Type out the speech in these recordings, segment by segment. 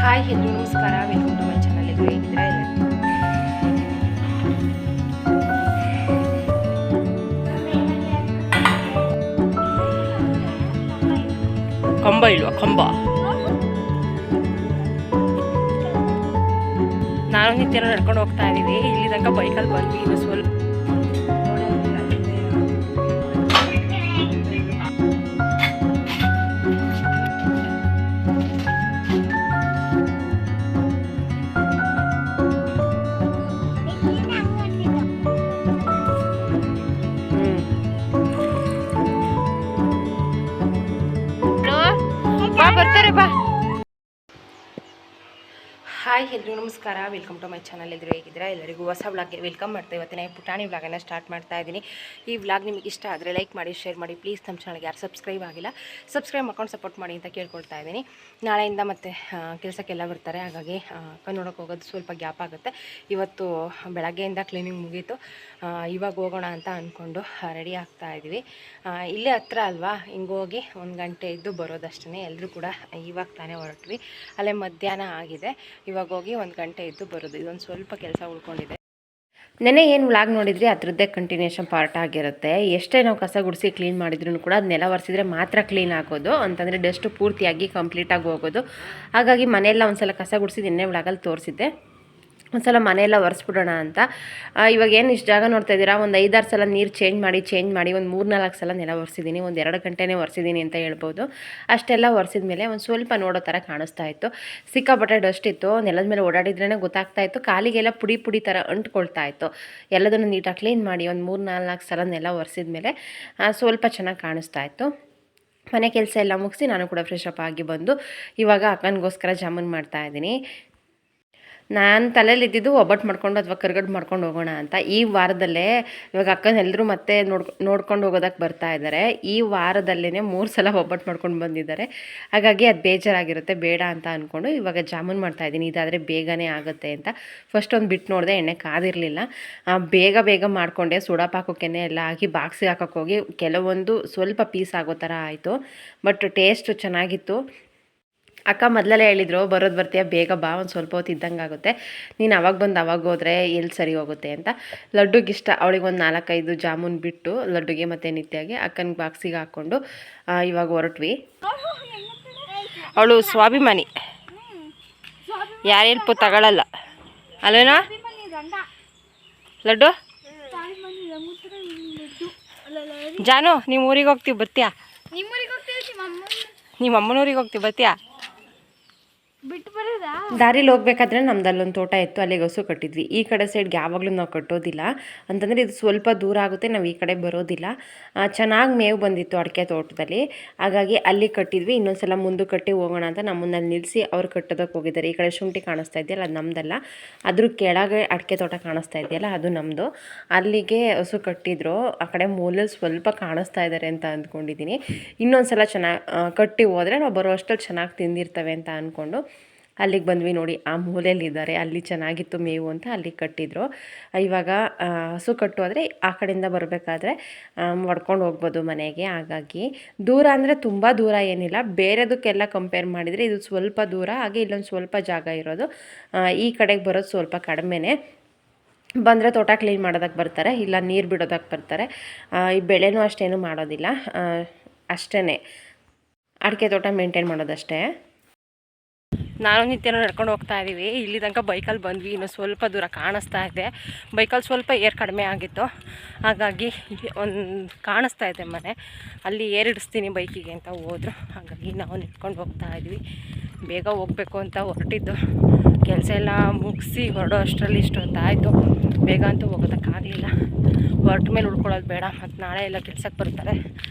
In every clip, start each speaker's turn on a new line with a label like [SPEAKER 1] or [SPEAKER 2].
[SPEAKER 1] Hi hello ನಮಸ್ಕಾರ, welcome to my channel. ಇದು ಹೇಗಿದ್ದೀರಾ ಕಂಬ ಇಲ್ವಾ? ಕಂಬ ನಾನು ನಿತ್ಯ ನಡ್ಕೊಂಡು ಹೋಗ್ತಾ ಇದ್ದೀವಿ. ಇಲ್ಲಿ ತನಕ ಬೈಕಲ್ಲಿ ಬಂದ್ವಿ. ಇನ್ನು ಸ್ವಲ್ಪ ಬರ್ತಾರೆ ಬಾ. ಹಾಯ್ ಹೆಲೋ ನಮಸ್ಕಾರ, ವೆಲ್ಕಮ್ ಟು ಮೈ ಚಾನಲ್. ಎದುರು ಹೇಗಿದ್ದೀರಾ? ಎಲ್ಲರಿಗೂ ಹೊಸ ವ್ಲಾಗ್ಗೆ ವೆಲ್ಕಮ್ ಮಾಡ್ತಾ ಇವತ್ತಿನ ಪುಟಾಣಿ ವ್ಲಾಗನ್ನು ಸ್ಟಾರ್ಟ್ ಮಾಡ್ತಾ ಇದ್ದೀನಿ. ಈ ವ್ಲಾಗ್ ನಿಮಗೆ ಇಷ್ಟ ಆದರೆ ಲೈಕ್ ಮಾಡಿ, ಶೇರ್ ಮಾಡಿ. ಪ್ಲೀಸ್ ನಮ್ಮ ಚಾನಲ್ಗೆ ಯಾರು ಸಬ್ಸ್ಕ್ರೈಬ್ ಆಗಿಲ್ಲ ಸಬ್ಸ್ಕ್ರೈಬ್ ಮಾಡ್ಕೊಂಡು ಸಪೋರ್ಟ್ ಮಾಡಿ ಅಂತ ಕೇಳ್ಕೊಳ್ತಾ ಇದ್ದೀನಿ. ನಾಳೆಯಿಂದ ಮತ್ತೆ ಕೆಲಸಕ್ಕೆಲ್ಲ ಬರ್ತಾರೆ, ಹಾಗಾಗಿ ನೋಡೋಕೆ ಹೋಗೋದು ಸ್ವಲ್ಪ ಗ್ಯಾಪ್ ಆಗುತ್ತೆ. ಇವತ್ತು ಬೆಳಗ್ಗೆಯಿಂದ ಕ್ಲೀನಿಂಗ್ ಮುಗೀತು. ಇವಾಗ ಹೋಗೋಣ ಅಂತ ಅಂದ್ಕೊಂಡು ರೆಡಿ ಆಗ್ತಾ ಇದ್ದೀವಿ. ಇಲ್ಲೇ ಹತ್ರ ಅಲ್ವಾ, ಹಿಂಗೋಗಿ 1 ಗಂಟೆ ಇದ್ದು ಬರೋದಷ್ಟೇ. ಎಲ್ಲರೂ ಕೂಡ ಇವಾಗ ತಾನೇ ಹೊರಟ್ವಿ. ಅಲ್ಲೇ ಮಧ್ಯಾಹ್ನ ಆಗಿದೆ. ಇವಾಗ ಹೋಗಿ 1 ಗಂಟೆ ಇದ್ದು ಬರೋದು. ಇದೊಂದು ಸ್ವಲ್ಪ ಕೆಲಸ ಉಳ್ಕೊಂಡಿದೆ. ನೆನೆ ಏನು ವ್ಲಾಗ್ ನೋಡಿದ್ರಿ ಅದರದ್ದೇ ಕಂಟಿನ್ಯೂಷನ್ ಪಾರ್ಟ್ ಆಗಿರುತ್ತೆ. ಎಷ್ಟೇ ನಾವು ಕಸ ಗುಡಿಸಿ ಕ್ಲೀನ್ ಮಾಡಿದ್ರೂ ಕೂಡ ಅದು ನೆಲ ಒರೆಸಿದ್ರೆ ಮಾತ್ರ ಕ್ಲೀನ್ ಆಗೋದು, ಅಂತಂದರೆ ಡಸ್ಟ್ ಪೂರ್ತಿಯಾಗಿ ಕಂಪ್ಲೀಟಾಗಿ ಹೋಗೋದು. ಹಾಗಾಗಿ ಮನೆಯೆಲ್ಲ ಒಂದು ಸಲ ಕಸ ಗುಡಿಸಿ ನಿನ್ನೆ ವ್ಲಾಗಲ್ಲಿ ತೋರಿಸಿದ್ದೆ. ಒಂದು ಸಲ ಮನೆಯೆಲ್ಲ ಒರೆಸ್ಬಿಡೋಣ ಅಂತ. ಇವಾಗ ಏನು ಇಷ್ಟು ಜಾಗ ನೋಡ್ತಾ ಇದ್ದೀರಾ, ಒಂದು 5-6 ಸಲ ನೀರು ಚೇಂಜ್ ಮಾಡಿ ಒಂದು 3-4 ಸಲ ನೆಲ ಒರೆಸಿದ್ದೀನಿ. ಒಂದು 2 ಗಂಟೆನೇ ಒರೆಸಿದ್ದೀನಿ ಅಂತ ಹೇಳ್ಬೋದು. ಅಷ್ಟೆಲ್ಲ ಒರೆಸಿದ ಮೇಲೆ ಒಂದು ಸ್ವಲ್ಪ ನೋಡೋ ಥರ ಕಾಣಿಸ್ತಾ ಇತ್ತು. ಸಿಕ್ಕಾಪಟ್ಟೆ ಡಸ್ಟ್ ಇತ್ತು. ನೆಲದ ಮೇಲೆ ಓಡಾಡಿದ್ರೇ ಗೊತ್ತಾಗ್ತಾ ಇತ್ತು. ಕಾಲಿಗೆಲ್ಲ ಪುಡಿ ಥರ ಅಂಟ್ಕೊಳ್ತಾ ಇತ್ತು. ಎಲ್ಲದನ್ನು ನೀಟಾಗಿ ಕ್ಲೀನ್ ಮಾಡಿ ಒಂದು 3-4 ಸಲ ನೆಲ ಒರೆಸಿದ ಮೇಲೆ ಸ್ವಲ್ಪ ಚೆನ್ನಾಗಿ ಕಾಣಿಸ್ತಾ ಇತ್ತು. ಮನೆ ಕೆಲಸ ಎಲ್ಲ ಮುಗಿಸಿ ನಾನು ಕೂಡ ಫ್ರೆಶ್ ಅಪ್ ಆಗಿ ಬಂದು ಇವಾಗ ಅಕ್ಕನಿಗೋಸ್ಕರ ಜಾಮೂನ್ ಮಾಡ್ತಾಯಿದ್ದೀನಿ. ನಾನು ತಲೆಯಲ್ಲಿ ಇದ್ದಿದ್ದು ಒಬ್ಬಟ್ಟು ಮಾಡ್ಕೊಂಡು ಅಥವಾ ಕರ್ಗಡ್ಬು ಮಾಡ್ಕೊಂಡು ಹೋಗೋಣ ಅಂತ. ಈ ವಾರದಲ್ಲೇ ಇವಾಗ ಅಕ್ಕನೆಲ್ಲರೂ ಮತ್ತೆ ನೋಡ್ಕೊಂಡು ಹೋಗೋದಕ್ಕೆ ಬರ್ತಾ ಇದ್ದಾರೆ. ಈ ವಾರದಲ್ಲೇ 3 ಸಲ ಒಬ್ಬಟ್ಟು ಮಾಡ್ಕೊಂಡು ಬಂದಿದ್ದಾರೆ. ಹಾಗಾಗಿ ಅದು ಬೇಜಾರಾಗಿರುತ್ತೆ, ಬೇಡ ಅಂತ ಅಂದ್ಕೊಂಡು ಇವಾಗ ಜಾಮೂನ್ ಮಾಡ್ತಾಯಿದ್ದೀನಿ. ಇದಾದರೆ ಬೇಗನೆ ಆಗುತ್ತೆ ಅಂತ. ಫಸ್ಟ್ ಒಂದು ಬಿಟ್ಟು ನೋಡಿದೆ, ಎಣ್ಣೆ ಕಾದಿರಲಿಲ್ಲ. ಬೇಗ ಮಾಡಿಕೊಂಡೆ. ಸುಡಪಾಕೋಕೆನೆ ಎಲ್ಲ ಹಾಕಿ ಬಾಕ್ಸಿಗೆ ಹಾಕೋಕ್ಕೋಗಿ ಕೆಲವೊಂದು ಸ್ವಲ್ಪ ಪೀಸ್ ಆಗೋ ಥರ ಆಯಿತು. ಬಟ್ ಟೇಸ್ಟು ಚೆನ್ನಾಗಿತ್ತು. ಅಕ್ಕ ಮೊದಲೇ ಹೇಳಿದರು, ಬರೋದು ಬರ್ತೀಯ, ಬೇಗ ಬಾ, ಒಂದು ಸ್ವಲ್ಪ ಹೊತ್ತು ಇದ್ದಂಗೆ ಆಗುತ್ತೆ, ನೀನು ಅವಾಗ ಬಂದು ಅವಾಗ ಹೋದರೆ ಎಲ್ಲಿ ಸರಿ ಹೋಗುತ್ತೆ ಅಂತ. ಲಡ್ಡುಗೆ ಇಷ್ಟ. ಅವಳಿಗೆ ಒಂದು 4-5 ಜಾಮೂನ್ ಬಿಟ್ಟು ಲಡ್ಡುಗೆ ಮತ್ತು ನಿತ್ಯಗೆ ಅಕ್ಕನಿಗೆ ಬಾಕ್ಸಿಗೆ ಹಾಕ್ಕೊಂಡು ಇವಾಗ ಹೊರಟ್ವಿ. ಅವಳು ಸ್ವಾಭಿಮಾನಿ, ಯಾರು ಹೆಲ್ಪು ತಗೊಳ್ಳಲ್ಲ ಅಲ್ವೇನೋ ಲಡ್ಡು. ಜಾನು, ನಿಮ್ಮ ಊರಿಗೆ ಹೋಗ್ತೀವಿ, ಬರ್ತೀಯಾ? ನಿಮ್ಮ ಅಮ್ಮನೂರಿಗೆ ಹೋಗ್ತೀವಿ, ಬರ್ತೀಯಾ? ದಾರಿಲಿ ಹೋಗ್ಬೇಕಾದ್ರೆ ನಮ್ದಲ್ಲೊಂದು ತೋಟ ಇತ್ತು, ಅಲ್ಲಿಗೆ ಹಸು ಕಟ್ಟಿದ್ವಿ. ಈ ಕಡೆ ಸೈಡ್ಗೆ ಯಾವಾಗಲೂ ನಾವು ಕಟ್ಟೋದಿಲ್ಲ, ಅಂತಂದರೆ ಇದು ಸ್ವಲ್ಪ ದೂರ ಆಗುತ್ತೆ, ನಾವು ಈ ಕಡೆ ಬರೋದಿಲ್ಲ. ಚೆನ್ನಾಗಿ ಮೇವು ಬಂದಿತ್ತು ಅಡಿಕೆ ತೋಟದಲ್ಲಿ, ಹಾಗಾಗಿ ಅಲ್ಲಿ ಕಟ್ಟಿದ್ವಿ. ಇನ್ನೊಂದು ಸಲ ಮುಂದೆ ಕಟ್ಟಿ ಹೋಗೋಣ ಅಂತ ನಮ್ಮನ್ನಲ್ಲಿ ನಿಲ್ಲಿಸಿ ಅವ್ರು ಕಟ್ಟೋದಕ್ಕೆ ಹೋಗಿದ್ದಾರೆ. ಈ ಕಡೆ ಶುಂಠಿ ಕಾಣಿಸ್ತಾ ಇದೆಯಲ್ಲ, ಅದು ನಮ್ಮದಲ್ಲ. ಅದ್ರ ಕೆಳಗೆ ಅಡಿಕೆ ತೋಟ ಕಾಣಿಸ್ತಾ ಇದೆಯಲ್ಲ, ಅದು ನಮ್ಮದು. ಅಲ್ಲಿಗೆ ಹಸು ಕಟ್ಟಿದ್ರು. ಆ ಕಡೆ ಮೂಲೆಯಲ್ಲಿ ಸ್ವಲ್ಪ ಕಾಣಿಸ್ತಾ ಇದ್ದಾರೆ ಅಂತ ಅಂದ್ಕೊಂಡಿದ್ದೀನಿ. ಇನ್ನೊಂದು ಸಲ ಚೆನ್ನಾಗಿ ಕಟ್ಟಿ ಹೋದರೆ ನಾವು ಬರೋ ಅಷ್ಟಲ್ಲಿ ಚೆನ್ನಾಗಿ ತಿಂದಿರ್ತವೆ ಅಂತ ಅಂದ್ಕೊಂಡು ಅಲ್ಲಿಗೆ ಬಂದ್ವಿ. ನೋಡಿ, ಆ ಮೂಲೆಯಲ್ಲಿದ್ದಾರೆ, ಅಲ್ಲಿ ಚೆನ್ನಾಗಿತ್ತು ಮೇವು ಅಂತ ಅಲ್ಲಿಗೆ ಕಟ್ಟಿದ್ರು. ಇವಾಗ ಹಸು ಕಟ್ಟೋದ್ರೆ ಆ ಕಡೆಯಿಂದ ಬರಬೇಕಾದ್ರೆ ಹೊಡ್ಕೊಂಡು ಹೋಗ್ಬೋದು ಮನೆಗೆ. ಹಾಗಾಗಿ ದೂರ ಅಂದರೆ ತುಂಬ ದೂರ ಏನಿಲ್ಲ, ಬೇರೆದಕ್ಕೆಲ್ಲ ಕಂಪೇರ್ ಮಾಡಿದರೆ ಇದು ಸ್ವಲ್ಪ ದೂರ. ಹಾಗೆ ಇಲ್ಲೊಂದು ಸ್ವಲ್ಪ ಜಾಗ ಇರೋದು. ಈ ಕಡೆಗೆ ಬರೋದು ಸ್ವಲ್ಪ ಕಡಿಮೆನೇ. ಬಂದರೆ ತೋಟ ಕ್ಲೀನ್ ಮಾಡೋದಕ್ಕೆ ಬರ್ತಾರೆ, ಇಲ್ಲ ನೀರು ಬಿಡೋದಕ್ಕೆ ಬರ್ತಾರೆ. ಈ ಬೆಳೆನೂ ಅಷ್ಟೇನು ಮಾಡೋದಿಲ್ಲ, ಅಷ್ಟೇ ಅಡಿಕೆ ತೋಟ ಮೇಂಟೈನ್ ಮಾಡೋದಷ್ಟೇ. ನಾನು ನಿತ್ಯನೂ ನಡ್ಕೊಂಡು ಹೋಗ್ತಾ ಇದ್ದೀವಿ. ಇಲ್ಲಿ ತನಕ ಬೈಕಲ್ಲಿ ಬಂದ್ವಿ. ಇನ್ನು ಸ್ವಲ್ಪ ದೂರ ಕಾಣಿಸ್ತಾ ಇದೆ. ಬೈಕಲ್ಲಿ ಸ್ವಲ್ಪ ಏರ್ ಕಡಿಮೆ ಆಗಿತ್ತು, ಹಾಗಾಗಿ ಒಂದು ಕಾಣಿಸ್ತಾ ಇದೆ ಮನೆ, ಅಲ್ಲಿ ಏರ್ ಇಡಿಸ್ತೀನಿ ಬೈಕಿಗೆ ಅಂತ ಹೋದ್ರು. ಹಾಗಾಗಿ ನಾವು ನಿಂತ್ಕೊಂಡು ಹೋಗ್ತಾ ಇದ್ವಿ. ಬೇಗ ಹೋಗಬೇಕು ಅಂತ ಹೊರಟಿದ್ದು, ಕೆಲಸ ಎಲ್ಲ ಮುಗಿಸಿ ಹೊರಡೋ ಅಷ್ಟರಲ್ಲಿ ಇಷ್ಟೊತ್ತಾಯಿತು. ಬೇಗ ಅಂತೂ ಹೋಗೋದಕ್ಕಾಗಲಿಲ್ಲ. ಹೊರಟ ಮೇಲೆ ಉಳ್ಕೊಳ್ಳೋದು ಬೇಡ, ಮತ್ತು ನಾಳೆ ಎಲ್ಲ ಕೆಲ್ಸಕ್ಕೆ ಬರ್ತಾರೆ,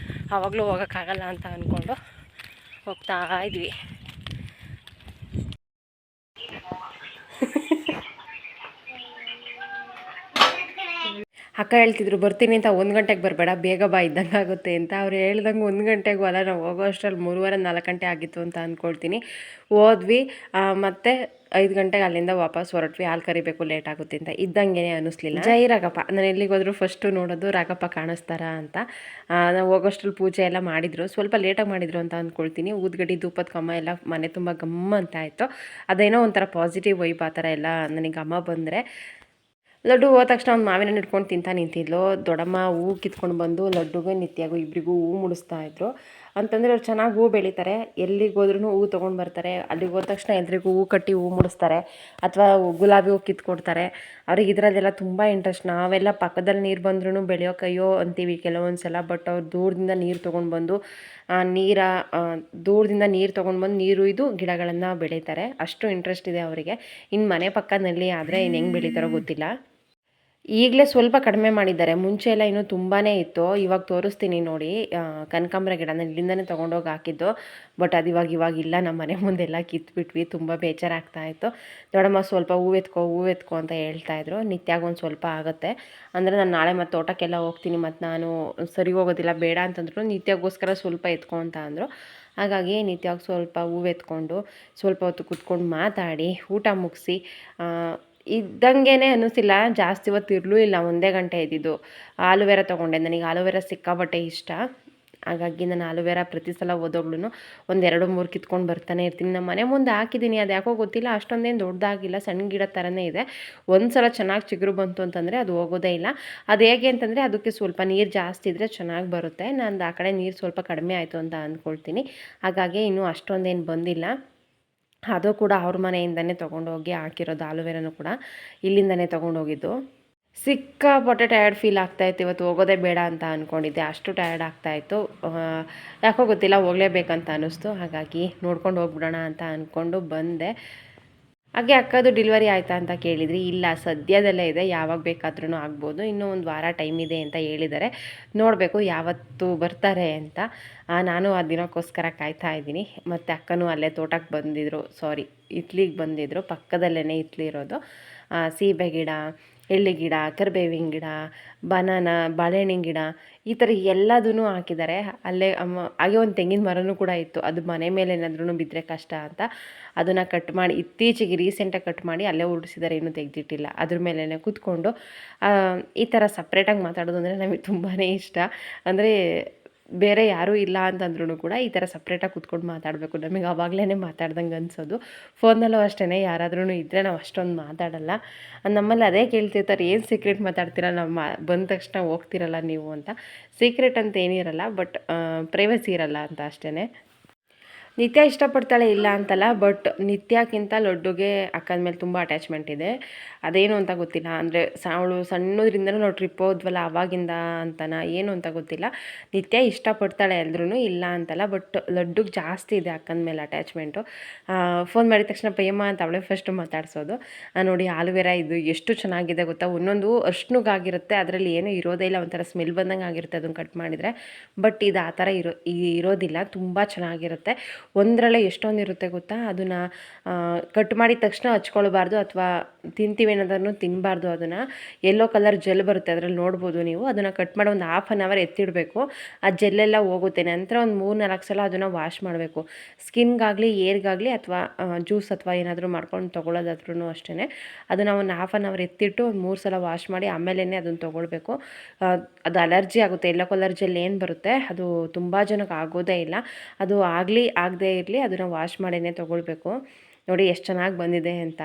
[SPEAKER 1] ಆವಾಗಲೂ ಹೋಗೋಕ್ಕಾಗಲ್ಲ ಅಂತ ಅಂದ್ಕೊಂಡು ಹೋಗ್ತಾ ಇದ್ವಿ. ಅಕ್ಕ ಹೇಳ್ತಿದ್ರು ಬರ್ತೀನಿ ಅಂತ 1 ಗಂಟೆಗೆ ಬರಬೇಡ, ಬೇಗ ಬಾ ಇದ್ದಂಗೆ ಆಗುತ್ತೆ ಅಂತ. ಅವ್ರು ಹೇಳ್ದಂಗೆ 1 ಗಂಟೆಗೂ ಅಲ್ಲ, ನಾವು ಹೋಗೋ ಅಷ್ಟರಲ್ಲಿ 3:15 ಗಂಟೆ ಆಗಿತ್ತು ಅಂತ ಅಂದ್ಕೊಳ್ತೀನಿ. ಹೋದ್ವಿ, ಮತ್ತು 5 ಗಂಟೆಗೆ ಅಲ್ಲಿಂದ ವಾಪಸ್ ಹೊರಟ್ವಿ. ಹಾಲು ಕರಿಬೇಕು, ಲೇಟ್ ಆಗುತ್ತೆ ಅಂತ ಇದ್ದಂಗೆ ಅನ್ನಿಸ್ಲಿಲ್ಲ. ಜೈ ರಾಘಪ್ಪ, ನಾನು ಎಲ್ಲಿಗೋದ್ರೂ ಫಸ್ಟು ನೋಡೋದು ರಾಘಪ್ಪ ಕಾಣಿಸ್ತಾರ ಅಂತ. ನಾವು ಹೋಗೋಷ್ಟ್ರಲ್ಲಿ ಪೂಜೆ ಎಲ್ಲ ಮಾಡಿದರು, ಸ್ವಲ್ಪ ಲೇಟಾಗಿ ಮಾಡಿದರು ಅಂತ ಅಂದ್ಕೊಳ್ತೀನಿ. ಊದ್ಗಡ್ಡಿ ಧೂಪದ ಘಮ ಎಲ್ಲ ಮನೆ ತುಂಬ ಗಮ್ಮ ಅಂತ ಆಯಿತು. ಅದೇನೋ ಒಂಥರ ಪಾಸಿಟಿವ್ ವೈಬ್ ಆ ಥರ ಎಲ್ಲ ನನಗೆ ಘಮ ಬಂದರೆ. ಲಡ್ಡು ಹೋದ ತಕ್ಷಣ ಒಂದು ಮಾವಿನ ಹಣ್ಣು ಇಟ್ಕೊಂಡು ತಿಂತಾ ನಿಂತಿದ್ಲು. ದೊಡ್ಡಮ್ಮ ಹೂವು ಕಿತ್ಕೊಂಡು ಬಂದು ಲಡ್ಡುಗೂ ನಿತ್ಯಾಗೂ ಇಬ್ಬರಿಗೂ ಹೂವು ಮುಡಿಸ್ತಾಯಿದ್ರು. ಅಂತಂದರೆ ಅವ್ರು ಚೆನ್ನಾಗಿ ಹೂವು ಬೆಳೀತಾರೆ, ಎಲ್ಲಿಗೆ ಹೋದ್ರೂ ಹೂವು ತೊಗೊಂಡು ಬರ್ತಾರೆ. ಅಲ್ಲಿಗೆ ಹೋದ ತಕ್ಷಣ ಎಲ್ರಿಗೂ ಹೂವು ಕಟ್ಟಿ ಹೂವು ಮುಡಿಸ್ತಾರೆ, ಅಥವಾ ಗುಲಾಬಿ ಹೂವು ಕಿತ್ಕೊಡ್ತಾರೆ. ಅವ್ರಿಗೆ ಇದರಲ್ಲೆಲ್ಲ ತುಂಬ ಇಂಟ್ರೆಸ್ಟ್. ನಾವೆಲ್ಲ ಪಕ್ಕದಲ್ಲಿ ನೀರು ಬಂದ್ರೂ ಬೆಳೆಯೋಕೆ ಅಯ್ಯೋ ಅಂತೀವಿ ಕೆಲವೊಂದು ಸಲ, ಬಟ್ ಅವ್ರು ದೂರದಿಂದ ನೀರು ತೊಗೊಂಡು ಬಂದು ದೂರದಿಂದ ನೀರು ತೊಗೊಂಡು ಬಂದು ನೀರು ಇದು ಗಿಡಗಳನ್ನು ಬೆಳೀತಾರೆ. ಅಷ್ಟು ಇಂಟ್ರೆಸ್ಟ್ ಇದೆ ಅವರಿಗೆ. ಇನ್ನು ಮನೆ ಪಕ್ಕದಲ್ಲಿ ಆದರೆ ಇನ್ನು ಹೆಂಗೆ ಬೆಳೀತಾರೋ ಗೊತ್ತಿಲ್ಲ. ಈಗಲೇ ಸ್ವಲ್ಪ ಕಡಿಮೆ ಮಾಡಿದ್ದಾರೆ, ಮುಂಚೆ ಎಲ್ಲ ಇನ್ನೂ ತುಂಬಾ ಇತ್ತು. ಇವಾಗ ತೋರಿಸ್ತೀನಿ ನೋಡಿ, ಕನಕಾಂಬರ ಗಿಡನ ಇಲ್ಲಿಂದನೇ ತೊಗೊಂಡೋಗಿ ಹಾಕಿದ್ದು. ಬಟ್ ಅದು ಇವಾಗ ಇಲ್ಲ, ನಮ್ಮ ಮನೆ ಮುಂದೆಲ್ಲ ಕಿತ್ಬಿಟ್ವಿ. ತುಂಬ ಬೇಜಾರಾಗ್ತಾಯಿತ್ತು. ದೊಡ್ಡಮ್ಮ ಸ್ವಲ್ಪ ಹೂವು ಎತ್ಕೊ ಅಂತ ಹೇಳ್ತಾಯಿದ್ರು. ನಿತ್ಯಾಗ ಒಂದು ಸ್ವಲ್ಪ ಆಗುತ್ತೆ ಅಂದರೆ ನಾನು ನಾಳೆ ಮತ್ತೆ ತೋಟಕ್ಕೆಲ್ಲ ಹೋಗ್ತೀನಿ, ಮತ್ತು ನಾನು ಸರಿ ಹೋಗೋದಿಲ್ಲ ಬೇಡ ಅಂತಂದ್ರು. ನಿತ್ಯಾಗೋಸ್ಕರ ಸ್ವಲ್ಪ ಎತ್ಕೊ ಅಂತ ಅಂದರು. ಹಾಗಾಗಿ ನಿತ್ಯಾಗ ಸ್ವಲ್ಪ ಹೂವು ಎತ್ಕೊಂಡು ಸ್ವಲ್ಪ ಹೊತ್ತು ಕುತ್ಕೊಂಡು ಮಾತಾಡಿ ಊಟ ಮುಗಿಸಿ ಇದ್ದಂಗೆ ಅನ್ನಿಸಿಲ್ಲ. ಜಾಸ್ತಿ ಹೊತ್ತು ಇರಲೂ ಇಲ್ಲ, 1 ಗಂಟೆ ಇದ್ದಿದ್ದು. ಆಲೂವೆರಾ ತೊಗೊಂಡೆ, ನನಗೆ ಆಲೂವೆರಾ ಸಿಕ್ಕಾಬಟ್ಟೆ ಇಷ್ಟ. ಹಾಗಾಗಿ ನಾನು ಆಲೂವೆರಾ ಪ್ರತಿ ಸಲ ಹೋದಾಗ್ಲೂ 1, 2, 3 ಕಿತ್ಕೊಂಡು ಬರ್ತಾನೆ ಇರ್ತೀನಿ. ನಮ್ಮ ಮನೆ ಮುಂದೆ ಹಾಕಿದ್ದೀನಿ, ಅದು ಯಾಕೋ ಗೊತ್ತಿಲ್ಲ ಅಷ್ಟೊಂದೇನು ದೊಡ್ಡದಾಗಿಲ್ಲ, ಸಣ್ಣ ಗಿಡ ಥರನೇ ಇದೆ. ಒಂದು ಸಲ ಚೆನ್ನಾಗಿ ಚಿಗುರು ಬಂತು ಅಂತಂದರೆ ಅದು ಹೋಗೋದೇ ಇಲ್ಲ. ಅದು ಹೇಗೆ ಅಂತಂದರೆ ಅದಕ್ಕೆ ಸ್ವಲ್ಪ ನೀರು ಜಾಸ್ತಿ ಇದ್ದರೆ ಚೆನ್ನಾಗಿ ಬರುತ್ತೆ. ನಂದು ಆ ಕಡೆ ನೀರು ಸ್ವಲ್ಪ ಕಡಿಮೆ ಆಯಿತು ಅಂತ ಅಂದ್ಕೊಳ್ತೀನಿ. ಹಾಗಾಗಿ ಇನ್ನೂ ಅಷ್ಟೊಂದೇನು ಬಂದಿಲ್ಲ. ಅದು ಕೂಡ ಅವ್ರ ಮನೆಯಿಂದನೇ ತೊಗೊಂಡೋಗಿ ಹಾಕಿರೋದು. ಆಲೂವೆರಾನು ಕೂಡ ಇಲ್ಲಿಂದನೇ ತೊಗೊಂಡೋಗಿದ್ದು. ಸಿಕ್ಕಾಪಟ್ಟೆ ಟಯರ್ಡ್ ಫೀಲ್ ಆಗ್ತಾಯಿತ್ತು. ಇವತ್ತು ಹೋಗೋದೇ ಬೇಡ ಅಂತ ಅಂದ್ಕೊಂಡಿದ್ದೆ, ಅಷ್ಟು ಟಯರ್ಡ್ ಆಗ್ತಾಯಿತ್ತು. ಯಾಕೋ ಗೊತ್ತಿಲ್ಲ, ಹೋಗಲೇಬೇಕಂತ ಅನ್ನಿಸ್ತು. ಹಾಗಾಗಿ ನೋಡ್ಕೊಂಡು ಹೋಗ್ಬಿಡೋಣ ಅಂತ ಅಂದ್ಕೊಂಡು ಬಂದೆ. ಹಾಗೆ ಅಕ್ಕದು ಡೆಲಿವರಿ ಆಯಿತಾ ಅಂತ ಕೇಳಿದ್ರಿ. ಇಲ್ಲ, ಸದ್ಯದಲ್ಲೇ ಇದೆ, ಯಾವಾಗ ಬೇಕಾದ್ರೂ ಆಗ್ಬೋದು. ಇನ್ನೂ 1 ವಾರ ಟೈಮ್ ಇದೆ ಅಂತ ಹೇಳಿದ್ದಾರೆ. ನೋಡಬೇಕು ಯಾವತ್ತು ಬರ್ತಾರೆ ಅಂತ. ನಾನು ಆ ದಿನಕ್ಕೋಸ್ಕರ ಕಾಯ್ತಾ ಇದ್ದೀನಿ. ಮತ್ತು ಅಕ್ಕನೂ ಅಲ್ಲೇ ತೋಟಕ್ಕೆ ಬಂದಿದ್ದರು, ಹಿತ್ಲಿಗೆ ಬಂದಿದ್ದರು. ಪಕ್ಕದಲ್ಲೇ ಹಿತ್ಲಿ ಇರೋದು. ಸೀಬೆ ಗಿಡ, ಎಳ್ಳಿ ಗಿಡ, ಕರಿಬೇವಿನ ಗಿಡ, ಬಾಳೆಹಣ್ಣಿನ ಗಿಡ, ಈ ಥರ ಎಲ್ಲದೂ ಹಾಕಿದ್ದಾರೆ. ಅಲ್ಲೇ ಹಾಗೆ ಒಂದು ತೆಂಗಿನ ಮರನೂ ಕೂಡ ಇತ್ತು. ಅದು ಮನೆ ಮೇಲೆ ಏನಾದ್ರೂ ಬಿದ್ದರೆ ಕಷ್ಟ ಅಂತ ಅದನ್ನು ಕಟ್ ಮಾಡಿ, ಇತ್ತೀಚೆಗೆ ರೀಸೆಂಟಾಗಿ ಕಟ್ ಮಾಡಿ ಅಲ್ಲೇ ಉರುಳಿಸಿದ್ದಾರೆ, ಇನ್ನೂ ತೆಗೆದಿಟ್ಟಿಲ್ಲ. ಅದ್ರ ಮೇಲೇ ಕೂತ್ಕೊಂಡು ಈ ಥರ ಸಪ್ರೇಟಾಗಿ ಮಾತಾಡೋದು ಅಂದರೆ ನಮಗೆ ತುಂಬಾ ಇಷ್ಟ. ಅಂದರೆ ಬೇರೆ ಯಾರೂ ಇಲ್ಲ ಅಂತಂದ್ರೂ ಕೂಡ ಈ ಥರ ಸಪ್ರೇಟಾಗಿ ಕೂತ್ಕೊಂಡು ಮಾತಾಡಬೇಕು, ನಮಗೆ ಆವಾಗಲೇ ಮಾತಾಡ್ದಂಗೆ ಅನಿಸೋದು. ಫೋನಲ್ಲೂ ಅಷ್ಟೇ, ಯಾರಾದ್ರೂ ಇದ್ದರೆ ನಾವು ಅಷ್ಟೊಂದು ಮಾತಾಡಲ್ಲ. ನಮ್ಮಲ್ಲಿ ಅದೇ ಕೇಳ್ತಿರ್ತಾರೆ, ಏನು ಸೀಕ್ರೆಟ್ ಮಾತಾಡ್ತೀರಾ, ನಾವು ಬಂದ ತಕ್ಷಣ ಹೋಗ್ತಿರಲ್ಲ ನೀವು ಅಂತ. ಸೀಕ್ರೆಟ್ ಅಂತ ಏನಿರಲ್ಲ, ಬಟ್ ಪ್ರೈವಸಿ ಇರಲ್ಲ ಅಂತ ಅಷ್ಟೇ. ನಿತ್ಯ ಇಷ್ಟಪಡ್ತಾಳೆ, ಇಲ್ಲ ಅಂತಲ್ಲ. ಬಟ್ ನಿತ್ಯಕ್ಕಿಂತ ಲಡ್ಡುಗೆ ಅಕ್ಕನ ಮೇಲೆ ತುಂಬ ಅಟ್ಯಾಚ್ಮೆಂಟ್ ಇದೆ. ಅದೇನು ಅಂತ ಗೊತ್ತಿಲ್ಲ. ಅಂದರೆ ಅವಳು ಸಣ್ಣದ್ರಿಂದನೂ ನಾವು ಟ್ರಿಪ್ ಹೋದ್ವಲ್ಲ ಆವಾಗಿಂದ ಅಂತನ ಏನು ಅಂತ ಗೊತ್ತಿಲ್ಲ. ನಿತ್ಯ ಇಷ್ಟಪಡ್ತಾಳೆ ಎಲ್ರೂ, ಇಲ್ಲ ಅಂತಲ್ಲ. ಬಟ್ ಲಡ್ಡುಗೆ ಜಾಸ್ತಿ ಇದೆ ಅಕ್ಕನ ಮೇಲೆ ಅಟ್ಯಾಚ್ಮೆಂಟು. ಫೋನ್ ಮಾಡಿದ ತಕ್ಷಣ ಪ್ರೇಮ ಅಂತ ಅವಳೇ ಫಸ್ಟು ಮಾತಾಡ್ಸೋದು. ನೋಡಿ ಆಲೂವೆರಾ ಇದು ಎಷ್ಟು ಚೆನ್ನಾಗಿದೆ ಗೊತ್ತಾ. ಒಂದೊಂದು ಅರ್ಶಿನಗಾಗಿರುತ್ತೆ, ಅದರಲ್ಲಿ ಏನೂ ಇರೋದೇ ಇಲ್ಲ, ಒಂಥರ ಸ್ಮೆಲ್ ಬಂದಂಗೆ ಆಗಿರುತ್ತೆ ಅದನ್ನು ಕಟ್ ಮಾಡಿದರೆ. ಬಟ್ ಇದು ಆ ಥರ ಇರೋದಿಲ್ಲ, ತುಂಬ ಚೆನ್ನಾಗಿರುತ್ತೆ. ಒಂದರಲ್ಲೇ ಎಷ್ಟೊಂದು ಇರುತ್ತೆ ಗೊತ್ತಾ. ಅದನ್ನು ಕಟ್ ಮಾಡಿದ ತಕ್ಷಣ ಹಚ್ಕೊಳ್ಬಾರ್ದು, ಅಥವಾ ತಿಂತೀವಿ ಅನ್ನೋದನ್ನು ತಿನ್ನಬಾರ್ದು. ಅದನ್ನು ಯೆಲ್ಲೋ ಕಲರ್ ಜೆಲ್ ಬರುತ್ತೆ, ಅದರಲ್ಲಿ ನೋಡ್ಬೋದು ನೀವು. ಅದನ್ನು ಕಟ್ ಮಾಡಿ ಒಂದು 1/2 ಅವರ್ ಎತ್ತಿಡಬೇಕು, ಆ ಜೆಲ್ಲೆಲ್ಲ ಹೋಗುತ್ತೆ. ನಂತರ ಒಂದು 3-4 ಸಲ ಅದನ್ನು ವಾಶ್ ಮಾಡಬೇಕು. ಸ್ಕಿನ್ಗಾಗಲಿ, ಏರ್ಗಾಗಲಿ, ಅಥವಾ ಜ್ಯೂಸ್ ಅಥವಾ ಏನಾದರೂ ಮಾಡ್ಕೊಂಡು ತೊಗೊಳ್ಳೋದಾದ್ರೂ ಅಷ್ಟೇ. ಅದನ್ನು ಒಂದು 1/2 ಅವರ್ ಎತ್ತಿಟ್ಟು ಒಂದು 3 ಸಲ ವಾಶ್ ಮಾಡಿ ಆಮೇಲೆ ಅದನ್ನು ತೊಗೊಳ್ಬೇಕು. ಅದು ಅಲರ್ಜಿ ಆಗುತ್ತೆ. ಯೆಲ್ಲೋ ಕಲರ್ ಜೆಲ್ ಏನು ಬರುತ್ತೆ ಅದು ತುಂಬ ಜನಕ್ಕೆ ಆಗೋದೇ ಇಲ್ಲ. ಅದು ಆಗದೇ ಇರಲಿ, ಅದನ್ನು ವಾಶ್ ಮಾಡಿನೇ ತೊಗೊಳ್ಬೇಕು. ನೋಡಿ ಎಷ್ಟು ಚೆನ್ನಾಗಿ ಬಂದಿದೆ ಅಂತ.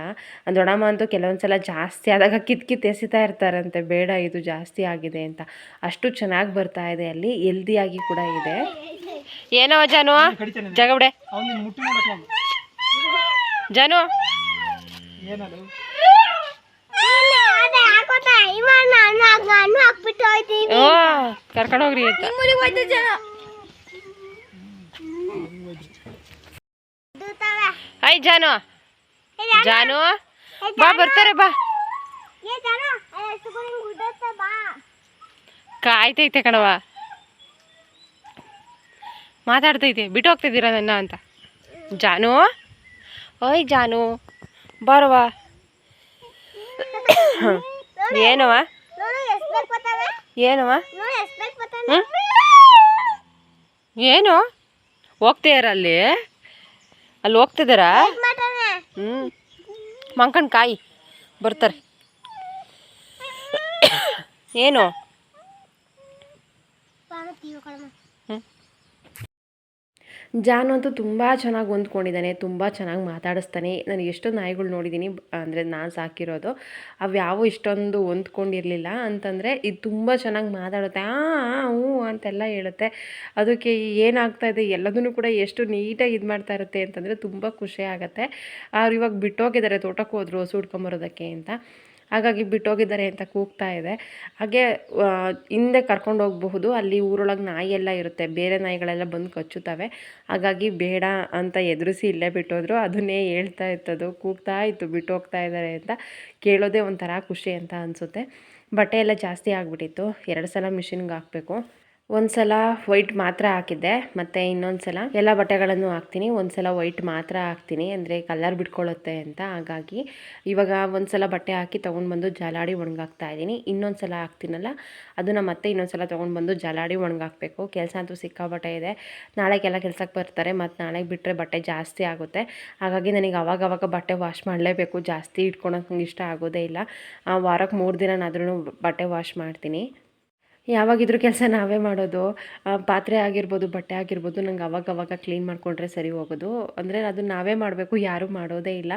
[SPEAKER 1] ದೊಡ್ಡಮ್ಮ ಅಂತೂ ಕೆಲವೊಂದು ಸಲ ಜಾಸ್ತಿ ಆದಾಗ ಕಿತ್ತು ಎಸಿತಾ ಇರ್ತಾರಂತೆ, ಬೇಡ ಇದು ಜಾಸ್ತಿ ಆಗಿದೆ ಅಂತ. ಅಷ್ಟು ಚೆನ್ನಾಗಿ ಬರ್ತಾ ಇದೆ. ಅಲ್ಲಿ ಹೆಲ್ದಿಯಾಗಿ ಕೂಡ ಇದೆ. ಏನೋ ಜಾನು ಜಗಬಡೆ ಜಾನು ಕರ್ಕೊಂಡೋಗ್ರಿ ಅಂತ. ಹಾಯ್ ಜಾನು, ಜಾನು ಬಾ, ಬರ್ತಾರೆ ಬಾ, ಕಾಯ್ತೈತೆ ಕಣವ, ಮಾತಾಡ್ತೈತೆ. ಬಿಟ್ಟು ಹೋಗ್ತಿದ್ದೀರಾ ನನ್ನ ಅಂತ. ಜಾನು, ಓಯ್ ಜಾನು ಬರವಾ. ಏನವ ಏನವ ಏನು ಹೋಗ್ತೀಯಾರ ಅಲ್ಲಿ ಹೋಗ್ತಿದ್ದಾರಾ? ಮಂಕಣ್ ಕಾಯಿ ಬರ್ತಾರೆ. ಏನು ಜಾನು ಅಂತೂ ತುಂಬ ಚೆನ್ನಾಗಿ ಹೊಂದ್ಕೊಂಡಿದ್ದಾನೆ, ತುಂಬ ಚೆನ್ನಾಗಿ ಮಾತಾಡಿಸ್ತಾನೆ. ನಾನು ಎಷ್ಟೋ ನಾಯಿಗಳು ನೋಡಿದ್ದೀನಿ, ಅಂದರೆ ನಾನು ಸಾಕಿರೋದು. ಅವ್ಯಾವು ಇಷ್ಟೊಂದು ಹೊಂದ್ಕೊಂಡಿರಲಿಲ್ಲ ಅಂತಂದರೆ ಇದು ತುಂಬ ಚೆನ್ನಾಗಿ ಮಾತಾಡುತ್ತೆ. ಹ್ಞೂ ಅಂತೆಲ್ಲ ಹೇಳುತ್ತೆ. ಅದಕ್ಕೆ ಏನಾಗ್ತಾಯಿದೆ ಎಲ್ಲದನ್ನು ಕೂಡ ಎಷ್ಟು ನೀಟಾಗಿ ಇದು ಮಾಡ್ತಾ ಇರುತ್ತೆ ಅಂತಂದರೆ ತುಂಬ ಖುಷಿ ಆಗುತ್ತೆ. ಅವ್ರು ಇವಾಗ ಬಿಟ್ಟೋಗಿದ್ದಾರೆ, ತೋಟಕ್ಕೆ ಹೋದ್ರು ಹಸು ಹುಡ್ಕೊಂಬರೋದಕ್ಕೆ ಅಂತ. ಹಾಗಾಗಿ ಬಿಟ್ಟೋಗಿದ್ದಾರೆ ಅಂತ ಕೂಗ್ತಾ ಇದೆ. ಹಾಗೆ ಹಿಂದೆ ಕರ್ಕೊಂಡು ಹೋಗಬಹುದು, ಅಲ್ಲಿ ಊರೊಳಗೆ ನಾಯಿ ಎಲ್ಲ ಇರುತ್ತೆ, ಬೇರೆ ನಾಯಿಗಳೆಲ್ಲ ಬಂದು ಕಚ್ಚುತ್ತವೆ. ಹಾಗಾಗಿ ಬೇಡ ಅಂತ ಎದುರಿಸಿ ಇಲ್ಲೇ ಬಿಟ್ಟೋದ್ರು. ಅದನ್ನೇ ಹೇಳ್ತಾ ಇತ್ತದು, ಕೂಗ್ತಾ ಇತ್ತು ಬಿಟ್ಟು ಹೋಗ್ತಾ ಇದ್ದಾರೆ ಅಂತ. ಕೇಳೋದೇ ಒಂಥರ ಖುಷಿ ಅಂತ ಅನಿಸುತ್ತೆ. ಬಟ್ಟೆ ಎಲ್ಲ ಜಾಸ್ತಿ ಆಗಿಬಿಟ್ಟಿತ್ತು, 2 ಸಲ ಮಿಷಿನ್ಗೆ ಹಾಕಬೇಕು. ಒಂದು ಸಲ ವೈಟ್ ಮಾತ್ರ ಹಾಕಿದ್ದೆ, ಮತ್ತು ಇನ್ನೊಂದು ಸಲ ಎಲ್ಲ ಬಟ್ಟೆಗಳನ್ನು ಹಾಕ್ತೀನಿ. ಒಂದು ಸಲ ವೈಟ್ ಮಾತ್ರ ಹಾಕ್ತೀನಿ, ಅಂದರೆ ಕಲರ್ ಬಿಟ್ಕೊಳ್ಳುತ್ತೆ ಅಂತ. ಹಾಗಾಗಿ ಇವಾಗ ಒಂದು ಸಲ ಬಟ್ಟೆ ಹಾಕಿ ತೊಗೊಂಡ್ಬಂದು ಜಾಲಾಡಿ ಒಣಗಾಕ್ತಾ ಇದ್ದೀನಿ. ಇನ್ನೊಂದು ಸಲ ಹಾಕ್ತೀನಲ್ಲ ಅದನ್ನು ಮತ್ತೆ ಇನ್ನೊಂದು ಸಲ ತೊಗೊಂಡ್ಬಂದು ಜಾಲಾಡಿ ಒಣಗಾಕಬೇಕು. ಕೆಲಸ ಅಂತೂ ಸಿಕ್ಕಾಬಟ್ಟೆ ಇದೆ. ನಾಳೆಗೆಲ್ಲ ಕೆಲಸಕ್ಕೆ ಬರ್ತಾರೆ, ಮತ್ತು ನಾಳೆಗೆ ಬಿಟ್ಟರೆ ಬಟ್ಟೆ ಜಾಸ್ತಿ ಆಗುತ್ತೆ. ಹಾಗಾಗಿ ನನಗೆ ಅವಾಗವಾಗ ಬಟ್ಟೆ ವಾಶ್ ಮಾಡಲೇಬೇಕು. ಜಾಸ್ತಿ ಇಟ್ಕೊಳಕ್ಕೆ ನಂಗೆ ಇಷ್ಟ ಆಗೋದೇ ಇಲ್ಲ. ವಾರಕ್ಕೆ 3 ದಿನನಾದ್ರೂ ಬಟ್ಟೆ ವಾಶ್ ಮಾಡ್ತೀನಿ. ಯಾವಾಗಿದ್ರೂ ಕೆಲಸ ನಾವೇ ಮಾಡೋದು. ಪಾತ್ರೆ ಆಗಿರ್ಬೋದು, ಬಟ್ಟೆ ಆಗಿರ್ಬೋದು, ನಂಗೆ ಅವಾಗವಾಗ ಕ್ಲೀನ್ ಮಾಡಿಕೊಂಡ್ರೆ ಸರಿ ಹೋಗೋದು. ಅಂದರೆ ಅದನ್ನು ನಾವೇ ಮಾಡಬೇಕು, ಯಾರೂ ಮಾಡೋದೇ ಇಲ್ಲ.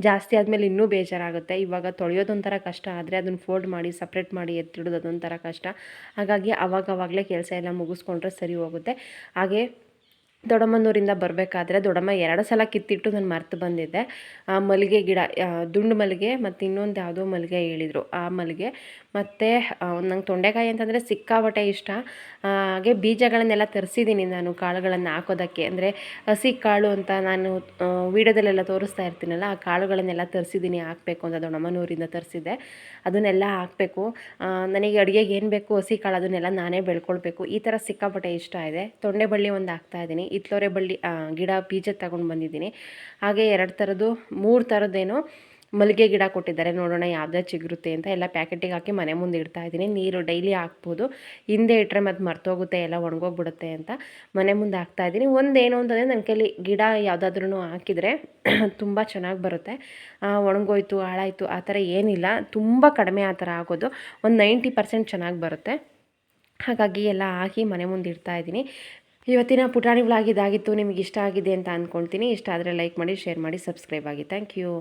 [SPEAKER 1] ಜಾಸ್ತಿ ಆದಮೇಲೆ ಇನ್ನೂ ಬೇಜಾರಾಗುತ್ತೆ. ಇವಾಗ ತೊಳೆಯೋದೊಂಥರ ಕಷ್ಟ, ಆದರೆ ಅದನ್ನು ಫೋಲ್ಡ್ ಮಾಡಿ ಸಪ್ರೇಟ್ ಮಾಡಿ ಎತ್ತಿಡೋದು ಅದೊಂಥರ ಕಷ್ಟ. ಹಾಗಾಗಿ ಅವಾಗವಾಗಲೇ ಕೆಲಸ ಎಲ್ಲ ಮುಗಿಸ್ಕೊಂಡ್ರೆ ಸರಿ ಹೋಗುತ್ತೆ. ಹಾಗೆ ದೊಡ್ಡಮ್ಮನೂರಿಂದ ಬರಬೇಕಾದ್ರೆ ದೊಡ್ಡಮ್ಮ 2 ಸಲ ಕಿತ್ತಿಟ್ಟು ನಾನು ಮರ್ತು ಬಂದಿದ್ದೆ. ಮಲ್ಲಿಗೆ ಗಿಡ, ದುಂಡು ಮಲ್ಲಿಗೆ ಮತ್ತು ಇನ್ನೊಂದು ಯಾವುದೋ ಮಲ್ಲಿಗೆ ಹೇಳಿದರು, ಆ ಮಲ್ಲಿಗೆ. ಮತ್ತು ನಂಗೆ ತೊಂಡೆಕಾಯಿ ಅಂತಂದರೆ ಸಿಕ್ಕಾಪಟ್ಟೆ ಇಷ್ಟ. ಹಾಗೆ ಬೀಜಗಳನ್ನೆಲ್ಲ ತರಿಸಿದ್ದೀನಿ ನಾನು, ಕಾಳುಗಳನ್ನು ಹಾಕೋದಕ್ಕೆ. ಅಂದರೆ ಹಸಿ ಕಾಳು ಅಂತ ನಾನು ವೀಡಿಯೋದಲ್ಲೆಲ್ಲ ತೋರಿಸ್ತಾ ಇರ್ತೀನಲ್ಲ, ಆ ಕಾಳುಗಳನ್ನೆಲ್ಲ ತರಿಸಿದ್ದೀನಿ, ಹಾಕಬೇಕು ಅಂತ ದೊಡ್ಡಮ್ಮನೂರಿಂದ ತರಿಸಿದ್ದೆ. ಅದನ್ನೆಲ್ಲ ಹಾಕಬೇಕು. ನನಗೆ ಅಡುಗೆಗೆ ಏನು ಬೇಕು ಹಸಿ ಕಾಳು ಅದನ್ನೆಲ್ಲ ನಾನೇ ಬೆಳ್ಕೊಳ್ಬೇಕು. ಈ ಥರ ಸಿಕ್ಕಾಪಟ್ಟೆ ಇಷ್ಟ ಇದೆ. ತೊಂಡೆ ಬಳ್ಳಿ ಒಂದು ಹಾಕ್ತಾಯಿದ್ದೀನಿ, ಹಿತ್ಲೋರೆ ಬಳ್ಳಿ ಗಿಡ ಬೀಜ ತಗೊಂಡು ಬಂದಿದ್ದೀನಿ. ಹಾಗೆ 2 ಥರದ್ದು 3 ಥರದ್ದೇನೋ ಮಲ್ಲಿಗೆ ಗಿಡ ಕೊಟ್ಟಿದ್ದಾರೆ. ನೋಡೋಣ ಯಾವುದೇ ಚಿಗುರುತ್ತೆ ಅಂತ. ಎಲ್ಲ ಪ್ಯಾಕೆಟಿಗೆ ಹಾಕಿ ಮನೆ ಮುಂದೆ ಇಡ್ತಾ ಇದ್ದೀನಿ. ನೀರು ಡೈಲಿ ಹಾಕ್ಬೋದು, ಹಿಂದೆ ಇಟ್ಟರೆ ಮತ್ತು ಮರ್ತೋಗುತ್ತೆ, ಎಲ್ಲ ಒಣಗೋಗ್ಬಿಡುತ್ತೆ ಅಂತ ಮನೆ ಮುಂದೆ ಹಾಕ್ತಾ ಇದ್ದೀನಿ. ಒಂದೇನು ಅಂತಂದರೆ ನನ್ನ ಕೈಲಿ ಗಿಡ ಯಾವುದಾದ್ರೂ ಹಾಕಿದರೆ ತುಂಬ ಚೆನ್ನಾಗಿ ಬರುತ್ತೆ. ಒಣಗೋಯ್ತು ಹಾಳಾಯಿತು ಆ ಥರ ಏನಿಲ್ಲ, ತುಂಬ ಕಡಿಮೆ ಆ ಥರ ಆಗೋದು. ಒಂದು 90% ಚೆನ್ನಾಗಿ ಬರುತ್ತೆ. ಹಾಗಾಗಿ ಎಲ್ಲ ಹಾಕಿ ಮನೆ ಮುಂದೆ ಇಡ್ತಾ ಇದ್ದೀನಿ. ಇವತ್ತಿನ ಪುಟಾಣಿ ವ್ಲಾಗ್ ಇದಾಗಿತ್ತು. ನಿಮಗೆ ಇಷ್ಟ ಆಗಿದೆ ಅಂತ ಅಂದ್ಕೊಳ್ತೀನಿ. ಇಷ್ಟ ಆದರೆ ಲೈಕ್ ಮಾಡಿ, ಶೇರ್ ಮಾಡಿ, ಸಬ್ಸ್ಕ್ರೈಬ್ ಆಗಿ. Thank you.